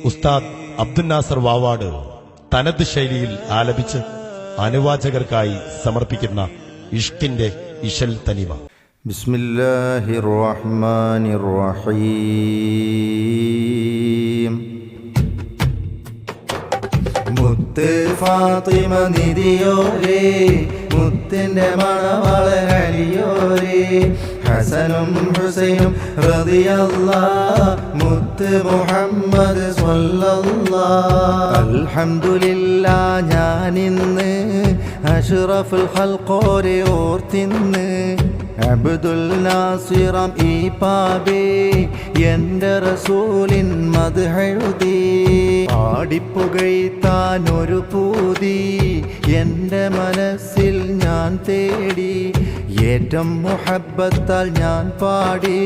ഉസ്താദ് അബ്ദുൽ നാസർ വാവാട് തനത് ശൈലിയിൽ ആലപിച്ച് അനുവാചകർക്കായി സമർപ്പിക്കുന്ന ഇഷ്കിന്റെ ഇശൽ തനിമ. ബിസ്മില്ലാഹിർ റഹ്മാനിർ റഹീം. മുത്ത് ഫാത്തിമ നിധിയോരേ, മുത്തിന്റെ മണവാളൻ അലിയോരേ, ഹസനും ഹുസൈനും റളിയല്ലാഹ്, മുത്ത് മുഹമ്മദ് സ്വല്ലല്ലാഹ്. അൽഹംദുലില്ലാഹ് ഞാനിന്ന് അഷ്റഫുൽ ഖൽഖോരെ ഓർത്തിന്ന്, അബ്ദുൽ നാസിറാം ഈ പാപേ എന്റെ റസൂലിൻ മദ്ഹെഴുതി, പാടിപ്പുകഴ്ത്താൻ ഒരു പൂതി എന്റെ മനസ്സിൽ ഞാൻ തേടി, ഏറ്റം മുഹബ്ബത്താൽ ഞാൻ പാടി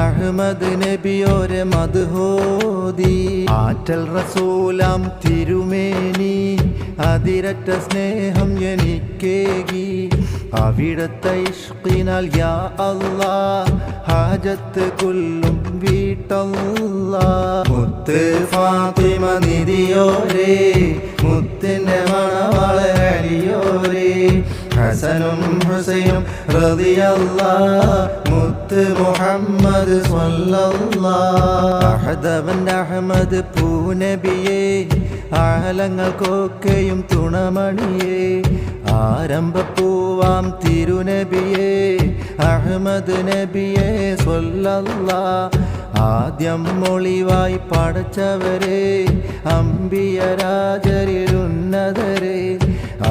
അഹ്മദ് നബിയോരെ മദ്ഹോദി. ആറ്റൽ റസൂലാം തിരുമേനി അതിരറ്റ സ്നേഹം എനിക്കേകി, അവിടത്തെ ഇഷ്കിനാൽ യാ അല്ലാഹ് ഹാജത്ത് കൊല്ലും വീട്ടല്ലാഹ്. മുത്ത് ഫാത്തിമ നിധിയോരേ, മുത്തിന്റെ മണവാളൻ അലിയോരേ, ഹസനും ഹുസൈനും റളിയല്ലാഹ്, മുത്ത് മുഹമ്മദ് സ്വല്ലല്ലാഹ്. അഹദവൻ അഹ്മദ് പൂനബിയേ, ആലങ്ങൾക്കൊക്കെയും തുണമണിയേ, ആരംഭപ്പൂവാം തിരുനബിയേ അഹ്മദ് നബിയേ സ്വല്ലല്ലാഹ്. ആദ്യം മൊളിവായി പടച്ചവരെ, അമ്പിയരാജരിൽ ഉന്നതരെ,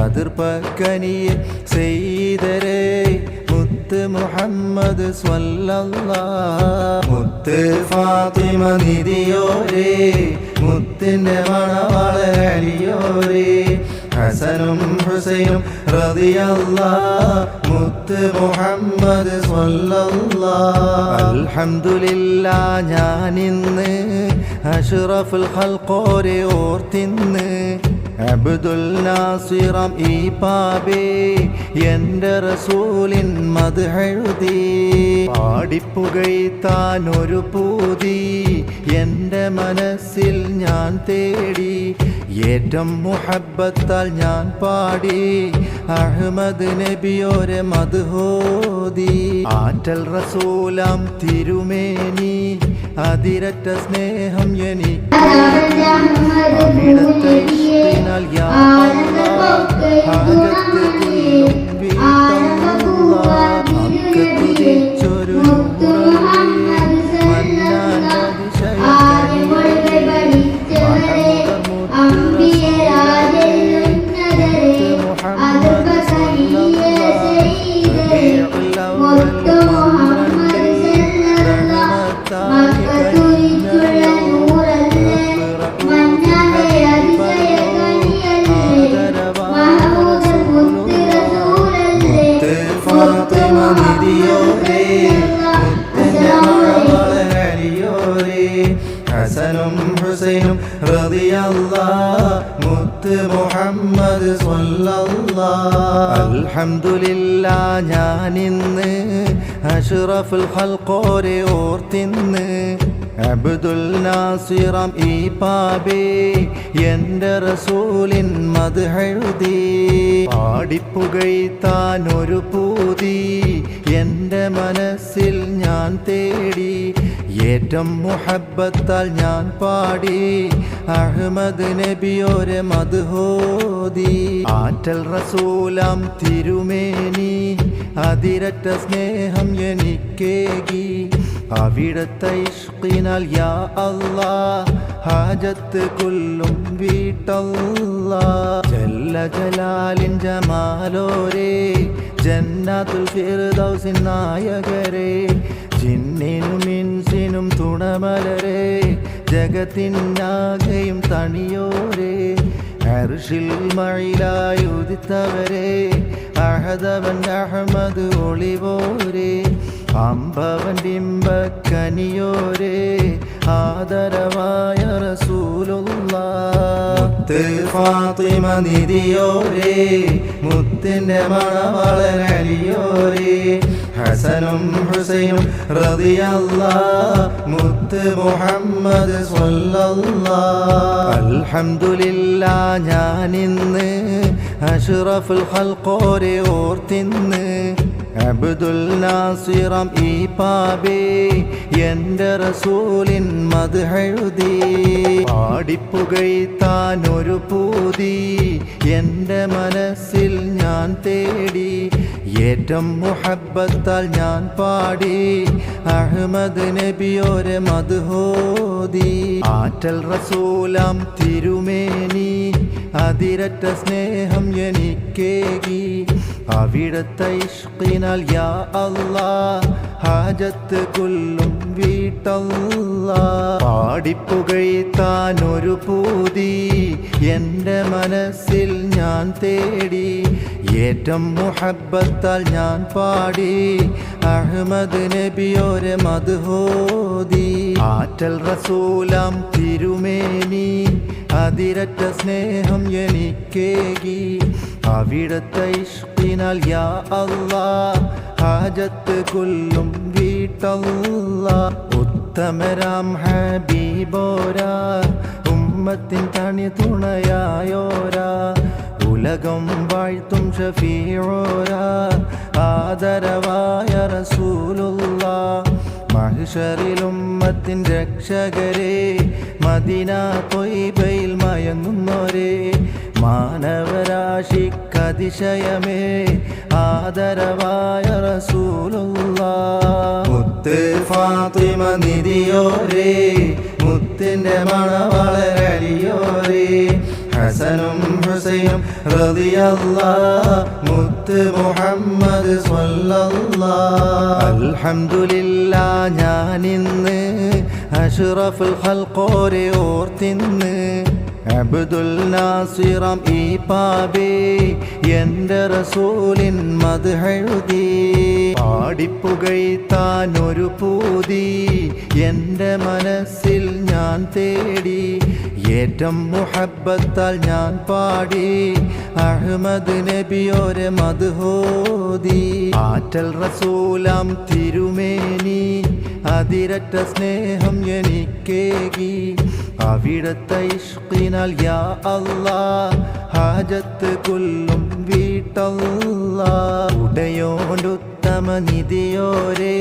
അതിർപ്പക്കനിയെ സെയ്തരെ, മുത്ത് മുഹമ്മദ് സ്വല്ലല്ലാഹ്. മുത്ത് ഫാത്തിമ നിധിയോരേ, മുത്തിന്റെ മണവാളൻ അലിയോരേ, ഹസനും ഹുസൈനും റളിയല്ലാഹ്, മുത്ത് മുഹമ്മദ് സ്വല്ലല്ലാഹ്. അൽഹംദുലില്ലാഹ് ഞാനിന്ന് അഷ്റഫുൽ ഖൽഖോരെ ഓർത്തിന്ന്, അബ്ദുൽ നാസിറാം ഈ പാപേ എന്റെ റസൂലിൻ മദ്ഹെഴുതി, പാടിപ്പുകഴ്ത്താൻ ഒരു പൂതി എന്റെ മനസ്സിൽ ഞാൻ തേടി, ഏറ്റം മുഹബ്ബത്താൽ ഞാൻ പാടി അഹ്മദ് നബിയോരെ മദ്ഹോദി. ആറ്റൽ റസൂലാം തിരുമേനി അതിരറ്റ സ്നേഹം എനിക്ക്, അവിടത്തെ ഇഷ്കിനാൽ യാ അല്ലാഹ് ഹാജത്ത് കൊല്ലും വീട്ടല്ലാഹ്. നമുക്ക് തുതിച്ചൊരു മന്നാൻ ഹസനും ഹുസൈനും റളിയല്ലാഹ്, മുത്ത് മുഹമ്മദ് സ്വല്ലല്ലാഹ്. അൽഹംദുലില്ലാഹ് ഞാനിന്ന് അഷ്റഫുൽ ഖൽഖോരെ ഓർത്തിന്ന്, അബ്ദുൽ നാസിറാം ഈ പാപേ എന്റെ റസൂലിൻ മദ്ഹെഴുതി, പാടിപ്പുകഴ്ത്താൻ ഒരു പൂതി എന്റെ മനസ്സിൽ ഞാൻ തേടി, ഏറ്റം മുഹബ്ബത്താൽ ഞാൻ പാടി അഹ്മദ് നബിയോരെ മദ്ഹോദി. ആറ്റൽ റസൂലാം തിരുമേനി അതിരറ്റ സ്നേഹം എനിക്കേകി, അവിടത്തെ ഇഷ്കിനാൽ യാ അല്ലാഹ് ഹാജത്ത് കൊല്ലും വീട്ടല്ലാഹ്. ജല്ല ജലാലിൻ ജമാലോരേ, ജന്നത്തുൽ ഫിർദൗസിൻ നായകരേ, ജിന്നിനും ഇൻസിനും തുണമലരേ, ജഗത്തിനാകെയും തണിയോരേ, അർശിൽ മയിലായി ഉദിത്തവരേ, അഹദവൻ അഹ്മദ് ഒളിവോരേ, അമ്പവൻ ബിംബക്കനിയോരേ, ആദരവായ റസൂലുള്ളാഹ്. മുത്ത് ഫാത്തിമ നിധിയോരേ, മുത്ത് മുത്തിന്റെ മണവാളൻ അലിയോരേ ഹസനും ഹുസൈനും റളിയല്ലാഹ് മുത്ത് മുഹമ്മദ് സ്വല്ലല്ലാഹ് അൽഹംദുലില്ലാഹ് ഞാനിന്ന് അഷ്റഫുൽ ഖൽഖോരെ ഓർത്തിന്ന് അബ്ദുൽ നാസിറം ഈ പാബേ എൻ്റെ റസൂലിൻ മദ്ഹെഴുതി പാടിപ്പുകഴ്ത്താൻ ഒരു പൂതി എൻ്റെ മനസ്സിൽ ഞാൻ തേടി ഏറ്റം മുഹബ്ബത്താൽ ഞാൻ പാടി അഹ്മദ് നബിയോരെ മദ്ഹോദി ആറ്റൽ റസൂലാം തിരുമേനി അതിരറ്റ സ്നേഹം എനിക്കേകി അവിടുത്തെ ഇഷ്കിനാൽ യാ അല്ലാഹ് ഹാജത്ത് കൊല്ലും വീട്ടല്ലാഹ് പാടിപ്പുകഴ്ത്താൻ ഒരു പൂതി എൻ്റെ മനസ്സിൽ ഞാൻ തേടി ഏറ്റം മുഹബ്ബത്താൽ ഞാൻ പാടി അഹ്മദ് നബിയോരെ മദ്ഹോദി ആറ്റൽ റസൂലാം തിരുമേനി അതിരറ്റ സ്നേഹം എനിക്കേകി അവിടുത്തെ ഇഷ്കിനാൽ യാ അല്ലാഹ് ഹാജത്ത് കൊല്ലും വീട്ടല്ലാഹ് ഉത്തമരാം ഹബീബോരാ ഉമ്മത്തിൻ തണി തുണയായോരാ ഉലകം വാഴ്ത്തും ഷഫീഉരാ ആദരവായ റസൂലുള്ളാഹ് മഹ്ശറിൽ ഉമ്മത്തിൻ രക്ഷകരെ മദീന ത്വയ്ബയിൽ മയങ്ങുന്നോരേ മാനവരാശിക്കതിശയമേ ആദരവായ റസൂലുള്ളാഹ് മുത്ത് ഫാത്തിമ നിധിയോരേ മുത്തിന്റെ മണവാളൻ അലിയോരേ ഹസനും ഹുസൈനും റളിയല്ലാഹ് മുത്ത് മുഹമ്മദ് സ്വല്ലല്ലാഹ് അൽഹംദുലില്ലാഹ് ഞാനിന്ന് അഷ്റഫുൽ ഖൽഖോരെ ഓർത്തിന്ന് അബ്ദുൽ നാസിറം ഈ പാബേ എൻ്റെ റസൂലിൻ മദ്ഹെഴുതി പാടിപ്പുകഴ്ത്താൻ ഒരു പൂതി എൻ്റെ മനസ്സിൽ ഞാൻ തേടി ഏറ്റം മുഹബ്ബത്താൽ ഞാൻ പാടി അഹ്മദ് നബിയോരെ മദ്ഹോദി ആറ്റൽ റസൂലാം തിരുമേനി അതിരറ്റ സ്നേഹം എനിക്കേകി അവിടുത്തെ ഇഷ്കിനാൽ യാ അല്ലാഹ് ഹാജത്ത് കൊല്ലും വീട്ടല്ലാഹ് ഉടയോൻ്റെ ഉത്തമ നിധിയോരേ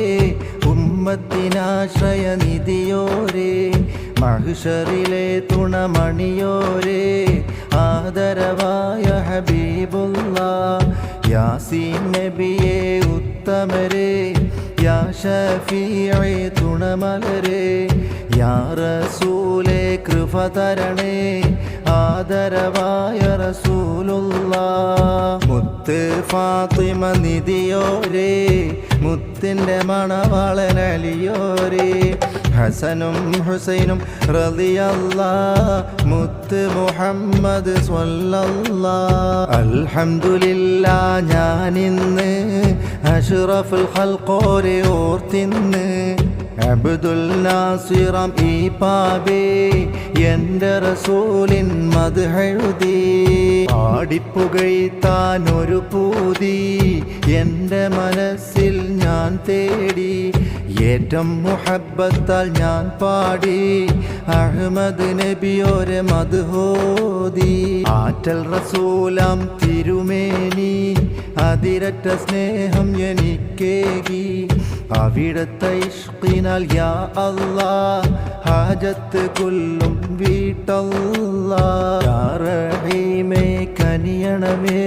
ഉമ്മത്തിനാശ്രയ നിധിയോരേ മഹ്ശറിലെ തുണമണിയോരേ ആദരവായ ഹബീബുല്ലാഹ് യാസീൻ നബിയെ ഉത്തമരേ യാ ഷഫീഇ തുണമലരേ യാ റസൂലേ കൃപ തരണേ ആദരവായ റസൂലുള്ളാഹ് മുത്ത് ഫാത്തിമ നിധിയോരേ മുത്തിന്റെ മണവാളൻ അലിയോരേ ഹസനും ഹുസൈനും റളിയല്ലാഹ് മുത്ത് മുഹമ്മദ് സ്വല്ലല്ലാഹ് അൽഹംദുലില്ലാഹ് ഞാനിന്ന് അഷ്റഫുൽ ഖൽഖോരെ ഓർത്തിന്ന് അബ്ദുൽ നാസിറം ഈ പാബേ എൻ്റെ റസൂലിൻ മദ്ഹെഴുതി പാടിപ്പുകഴ്ത്താൻ ഒരു പൂതി എൻ്റെ മനസ്സിൽ ഞാൻ തേടി ഏറ്റം മുഹബ്ബത്താൽ ഞാൻ പാടി അഹ്മദ് നബിയോരെ മദ്ഹോദി ആറ്റൽ റസൂലാം തിരുമേനി അതിരറ്റ സ്നേഹം എനിക്കേകി അവിടുത്തെ ഇഷ്കിനാൽ യാ അല്ലാഹ് ഹാജത്ത് കൊല്ലും വീട്ടല്ലാഹ് യാ റഹീമേ കനിയണമേ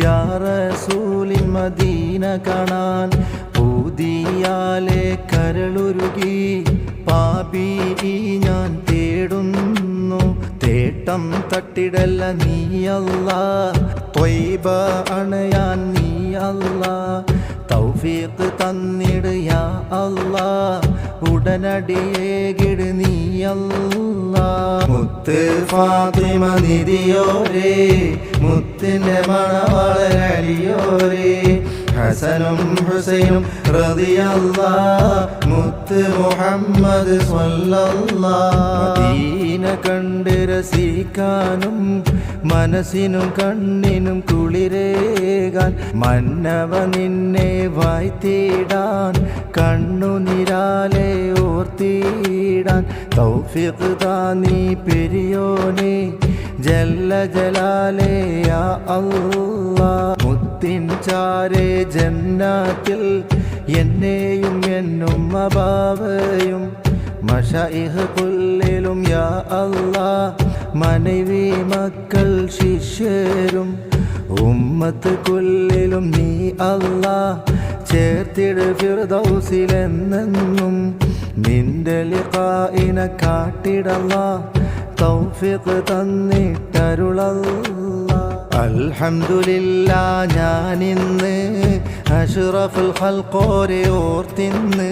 യാ റസൂലിൻ മദീന കാണാൻ പൂതിയാലെ കരളുരുകി പാപി ഞാൻ തേടുന്നു തേട്ടം തട്ടിടല്ല നീയല്ലാഹ് ത്വയ്ബ അണയാൻ നീയല്ലാഹ് തൗഫീഖ് തന്നിട് യാ അല്ലാഹ് ഉടനടിയേകിട് നീ അല്ലാഹ് മുത്ത് ഫാത്തിമ നിധിയോരേ മുത്തിന്റെ മണവാളൻ അലിയോരേ ഹസനും ഹുസൈനും റളിയല്ലാഹ് മുത്ത് മുഹമ്മദ് സ്വല്ലല്ലാഹ് മദീന കണ്ട് രസിക്കാനും മനസ്സിനും കണ്ണിനും കുളിരേകാൻ മന്നവ നിന്നെ വായ്ത്തിടാൻ കണ്ണുനിരാലെ ഓർത്തിടാൻ തൗഫീഖ് താ നീ പെരിയോനെ ജല്ല ജലാലേ യാ അല്ലാഹ്. മുത്തിൻ ചാരേ ജന്നാത്തിൽ എന്നെയും എന്നും അബാവയും മശായിഖ് കുല്ലിലും യാ അല്ലാഹ്. മനവി മക്കൾ ശിഷ്യരും ഉമ്മത്ത് കുല്ലിലും നീ അല്ലാഹ്. ചേർത്തിട് ഫിർദൗസിലെന്നെന്നും നിന്റെ ലിഖാഇനെ കാട്ടിടല്ലാഹ്. തൗഫീഖ് തന്നിട്ടരുളല്ലാഹ്. അൽഹംദുലില്ലാഹ് ഞാനിന്ന് അഷ്റഫുൽ ഖൽഖോരെ ഓർത്തിന്ന്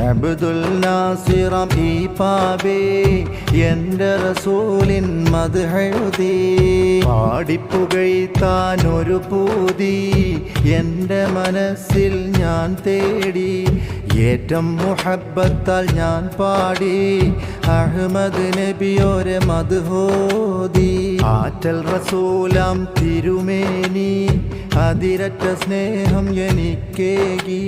അബ്ദുൽ നാസിറം ഈ പാപേ എൻ്റെ റസൂലിൻ മദ്ഹെഴുതി പാടിപ്പുകഴ്ത്താൻ ഒരു പൂതി എൻ്റെ മനസ്സിൽ ഞാൻ തേടി ഏറ്റം മുഹബ്ബത്താൽ ഞാൻ പാടി അഹ്മദ് നബിയോരെ മദ്ഹോദി ആറ്റൽ റസൂലാം തിരുമേനി അതിരറ്റ സ്നേഹം എനിക്കേകി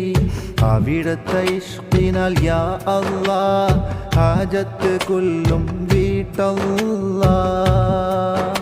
അവിടുത്തെ ഇഷ്കിനാൽ യാ അല്ലാഹ് ഹാജത്ത് കൊല്ലും വീട്ടല്ലാഹ്.